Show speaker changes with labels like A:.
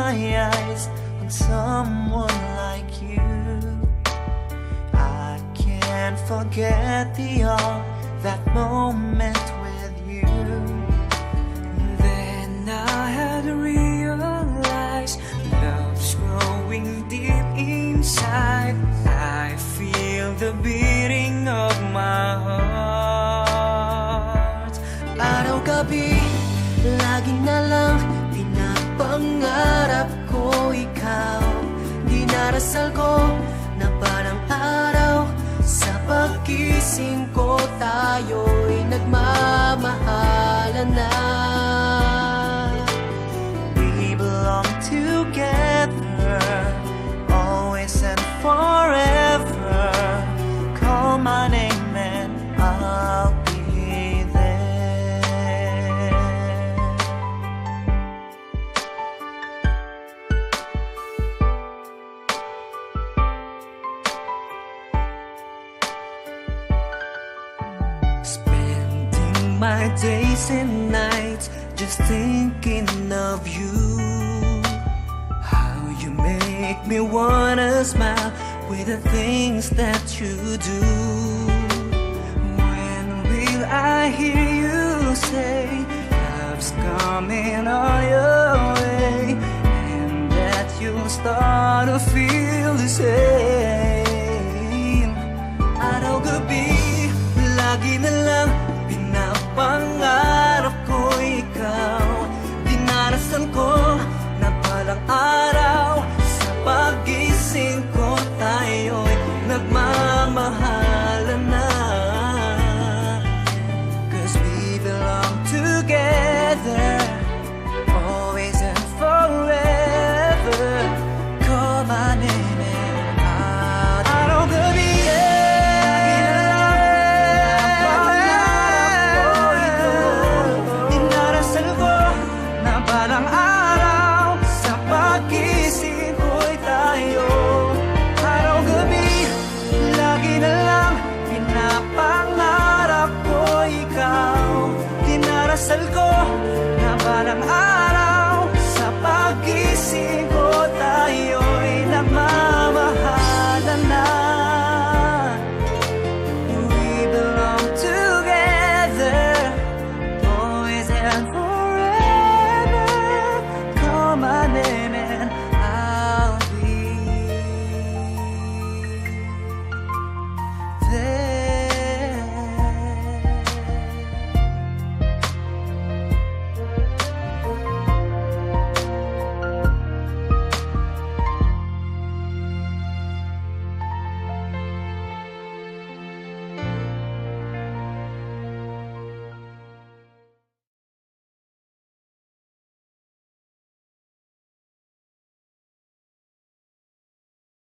A: my eyes on someone like you. I can't forget that moment with you. Then I had realized love's growing deep inside. I feel the beating of my heart. Araw-gabi, lagi na lang pinapangarap ko ikaw. Dinarasal ko na parang araw, sa pagkising ko tayo'y nagmamahalan na. We belong together, always and forever. Call my name and I'll be there. Spending my days and nights just thinking of you. How you make me wanna smile with the things that you do. When will I hear you say love's coming on your way, and that you'll start to feel the same? Araw-gabi, lagi na lang pinapangarap ko ikaw. Dinarasal ko na palang araw, sa pag-gising ko tayo'y nagmamahalan na. 'Cause we belong together, always and forever. Call my name and araw-gabi, dinarasal ko na parang